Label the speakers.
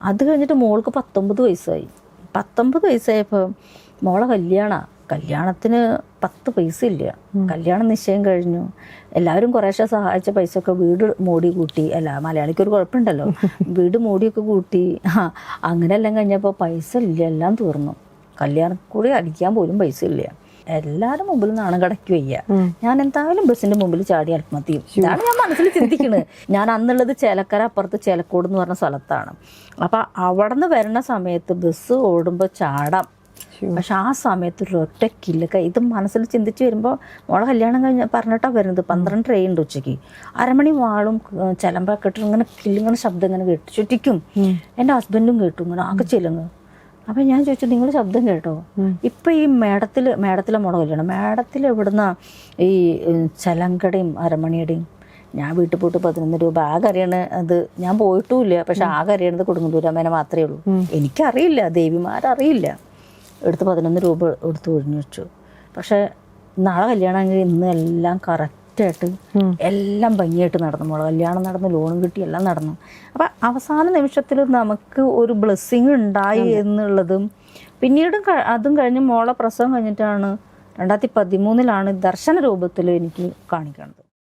Speaker 1: അത് കഴിഞ്ഞിട്ട് മോൾക്ക് 19 വയസ്സായി. 19 വയസ്സായപ്പോൾ മോളെ കല്യാണത്തിന് 10 പൈസ ഇല്ല. കല്യാണം നിശ്ചയം കഴിഞ്ഞു. എല്ലാവരും കുറേശ്ശെ സഹായിച്ച പൈസ ഒക്കെ വീട് മോടി കൂട്ടി. അല്ല, മലയാളിക്കൊരു കുഴപ്പമുണ്ടല്ലോ, വീട് മോടിയൊക്കെ കൂട്ടി. അങ്ങനെ എല്ലാം കഴിഞ്ഞപ്പോൾ പൈസ ഇല്ല, എല്ലാം തീർന്നു. കല്യാണക്കൂടി അടിക്കാൻ പോലും പൈസ ഇല്ല. എല്ലാവരും മുമ്പിൽ നാണം കടക്കി വയ്യ. ഞാൻ എന്തായാലും ബസ്സിന്റെ മുമ്പിൽ ചാടി ആത്മഹത്യ ചെയ്യും. ഇതാണ് ഞാൻ മനസ്സിൽ ചിന്തിക്കുന്നത്. ഞാൻ അന്നുള്ളത് ചേലക്കര അപ്പുറത്ത് ചേലക്കോട് എന്ന് പറഞ്ഞ സ്ഥലത്താണ്. അപ്പം അവിടെ നിന്ന് വരുന്ന സമയത്ത് ബസ് ഓടുമ്പോൾ ചാടാം. പക്ഷെ ആ സമയത്ത് ഒരു ഒറ്റക്കില്ല. ഇത് മനസ്സിൽ ചിന്തിച്ച് വരുമ്പോൾ മോളെ കല്യാണം കഴിഞ്ഞ് പറഞ്ഞിട്ടാണ് വരുന്നത്. 12 ട്രെയിൻ ഉണ്ട് ഉച്ചയ്ക്ക്. അരമണി വാളും ചിലമ്പൊക്കെ ഇട്ട് ഇങ്ങനെ കില്ലിങ്ങനെ ശബ്ദം ഇങ്ങനെ കേട്ടു ചുറ്റിക്കും. എൻ്റെ ഹസ്ബൻഡും കേട്ടു ഇങ്ങനെ ആകെ ചിലങ്ങ്. അപ്പം ഞാൻ ചോദിച്ചു, നിങ്ങൾ ശബ്ദം കേട്ടോ? ഇപ്പം ഈ മേടത്തിലെ മോളെ കല്യാണം, മേടത്തിൽ എവിടുന്ന ഈ ചലങ്കടയും അരമണിയുടെയും? ഞാൻ വീട്ടിൽ പോയിട്ട് 11 രൂപ ആകെ അറിയണ അത് ഞാൻ പോയിട്ടുമില്ല. പക്ഷെ ആകെ അറിയണത് കൊടുങ്ങല്ലൂരമ്മേനെ മാത്രമേ ഉള്ളൂ. എനിക്കറിയില്ല, ദേവിമാരറിയില്ല. എടുത്ത് 11 രൂപ എടുത്ത് ഒഴിഞ്ഞു വെച്ചു. പക്ഷെ നാളെ കല്യാണമെങ്കിൽ ഇന്ന് എല്ലാം കറക്റ്റായിട്ട് എല്ലാം ഭംഗിയായിട്ട് നടന്നു. മോളെ കല്യാണം നടന്നു, ലോണും കിട്ടി, എല്ലാം നടന്നു. അപ്പം അവസാന നിമിഷത്തിൽ നമുക്ക് ഒരു ബ്ലെസ്സിങ് ഉണ്ടായി എന്നുള്ളതും പിന്നീട് അതും കഴിഞ്ഞ് മോളെ പ്രസവം കഴിഞ്ഞിട്ടാണ് 2013 ദർശന രൂപത്തിൽ എനിക്ക് കാണിക്കുന്നത്.